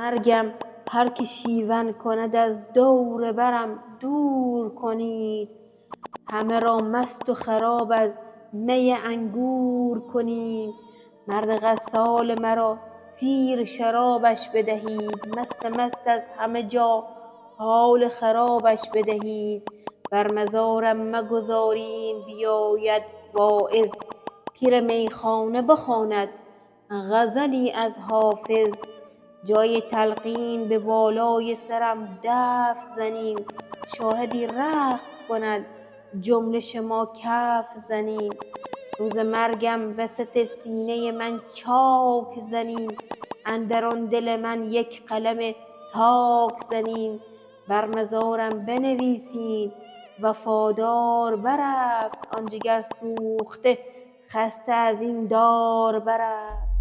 مرگم هر که شیون کند از دور برم دور کنید. همه را مست و خراب از می انگور کنید. مرد غسال مرا سیر شرابش بدهید. مست مست از همه جا حال خرابش بدهید. بر مزارم مگذارید بیاید واعظ. پیر میخانه بخواند غزلی از حافظ. جای تلقین به بالای سرم دف زنیم. شاهدی رقص کند جمله شما کف زنیم. روز مرگم وسط سینه من چاک زنیم. اندر آن دل من یک قلم تاک زنیم. بر مزارم بنویسید وفادار برفت. آن جگر سوخته خسته از این دار برفت.